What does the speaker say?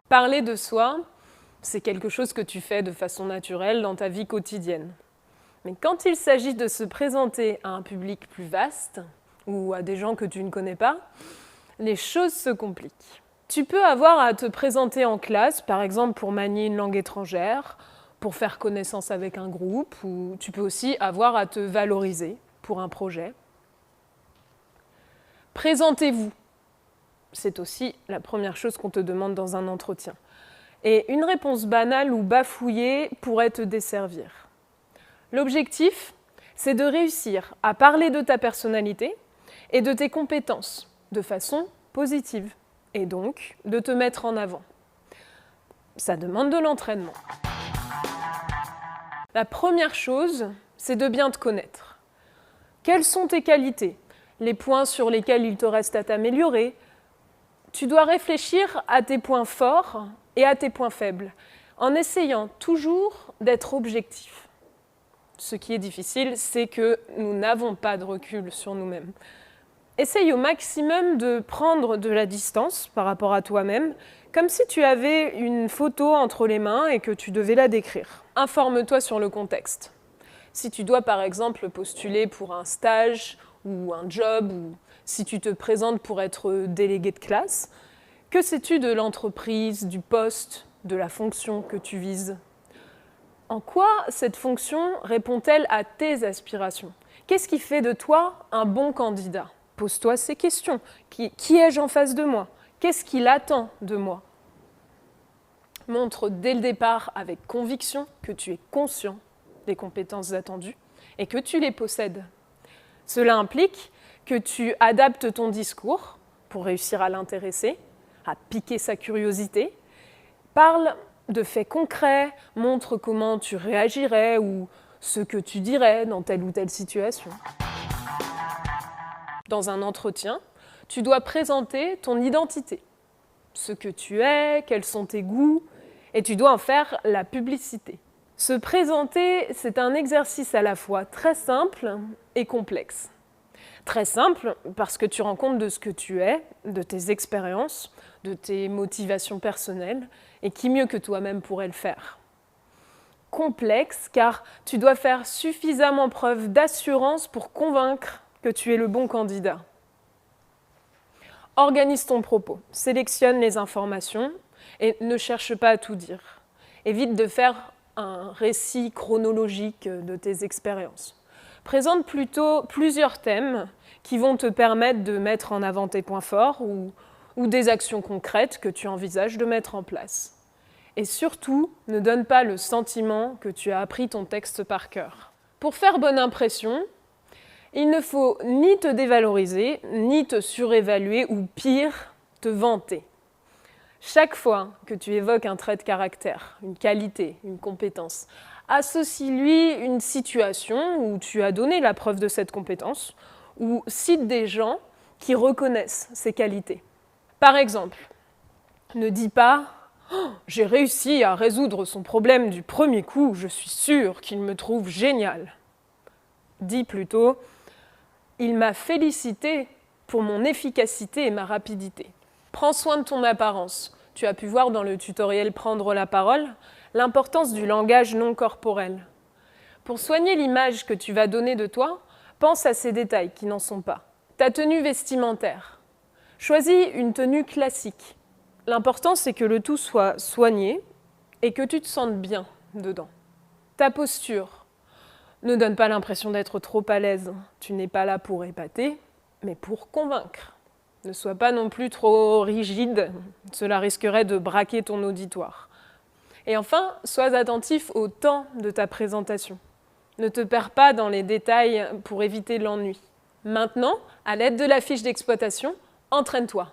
Parler de soi, c'est quelque chose que tu fais de façon naturelle dans ta vie quotidienne. Mais quand il s'agit de se présenter à un public plus vaste, ou à des gens que tu ne connais pas, les choses se compliquent. Tu peux avoir à te présenter en classe, par exemple pour manier une langue étrangère, pour faire connaissance avec un groupe, ou tu peux aussi avoir à te valoriser pour un projet. Présentez-vous. C'est aussi la première chose qu'on te demande dans un entretien. Et une réponse banale ou bafouillée pourrait te desservir. L'objectif, c'est de réussir à parler de ta personnalité et de tes compétences de façon positive, et donc de te mettre en avant. Ça demande de l'entraînement. La première chose, c'est de bien te connaître. Quelles sont tes qualités? Les points sur lesquels il te reste à t'améliorer? Tu dois réfléchir à tes points forts et à tes points faibles, en essayant toujours d'être objectif. Ce qui est difficile, c'est que nous n'avons pas de recul sur nous-mêmes. Essaye au maximum de prendre de la distance par rapport à toi-même, comme si tu avais une photo entre les mains et que tu devais la décrire. Informe-toi sur le contexte. Si tu dois par exemple postuler pour un stage ou un job, ou si tu te présentes pour être délégué de classe, que sais-tu de l'entreprise, du poste, de la fonction que tu vises? En quoi cette fonction répond-elle à tes aspirations? Qu'est-ce qui fait de toi un bon candidat? Pose-toi ces questions. Qui ai-je en face de moi? Qu'est-ce qu'il attend de moi? Montre dès le départ avec conviction que tu es conscient des compétences attendues et que tu les possèdes. Cela implique que tu adaptes ton discours pour réussir à l'intéresser, à piquer sa curiosité. Parle de faits concrets, montre comment tu réagirais ou ce que tu dirais dans telle ou telle situation. Dans un entretien, tu dois présenter ton identité, ce que tu es, quels sont tes goûts, et tu dois en faire la publicité. Se présenter, c'est un exercice à la fois très simple et complexe. Très simple parce que tu rends compte de ce que tu es, de tes expériences, de tes motivations personnelles, et qui mieux que toi-même pourrait le faire. Complexe car tu dois faire suffisamment preuve d'assurance pour convaincre que tu es le bon candidat. Organise ton propos, sélectionne les informations et ne cherche pas à tout dire. Évite de faire un récit chronologique de tes expériences. Présente plutôt plusieurs thèmes qui vont te permettre de mettre en avant tes points forts ou des actions concrètes que tu envisages de mettre en place. Et surtout, ne donne pas le sentiment que tu as appris ton texte par cœur. Pour faire bonne impression, il ne faut ni te dévaloriser, ni te surévaluer ou pire, te vanter. Chaque fois que tu évoques un trait de caractère, une qualité, une compétence, associe-lui une situation où tu as donné la preuve de cette compétence ou cite des gens qui reconnaissent ces qualités. Par exemple, ne dis pas « Oh, j'ai réussi à résoudre son problème du premier coup, je suis sûre qu'il me trouve génial ». Dis plutôt « Il m'a félicité pour mon efficacité et ma rapidité ». Prends soin de ton apparence. Tu as pu voir dans le tutoriel « Prendre la parole » l'importance du langage non corporel. Pour soigner l'image que tu vas donner de toi, pense à ces détails qui n'en sont pas. Ta tenue vestimentaire. Choisis une tenue classique. L'important, c'est que le tout soit soigné et que tu te sentes bien dedans. Ta posture. Ne donne pas l'impression d'être trop à l'aise. Tu n'es pas là pour épater, mais pour convaincre. Ne sois pas non plus trop rigide, cela risquerait de braquer ton auditoire. Et enfin, sois attentif au temps de ta présentation. Ne te perds pas dans les détails pour éviter l'ennui. Maintenant, à l'aide de la fiche d'exploitation, entraîne-toi.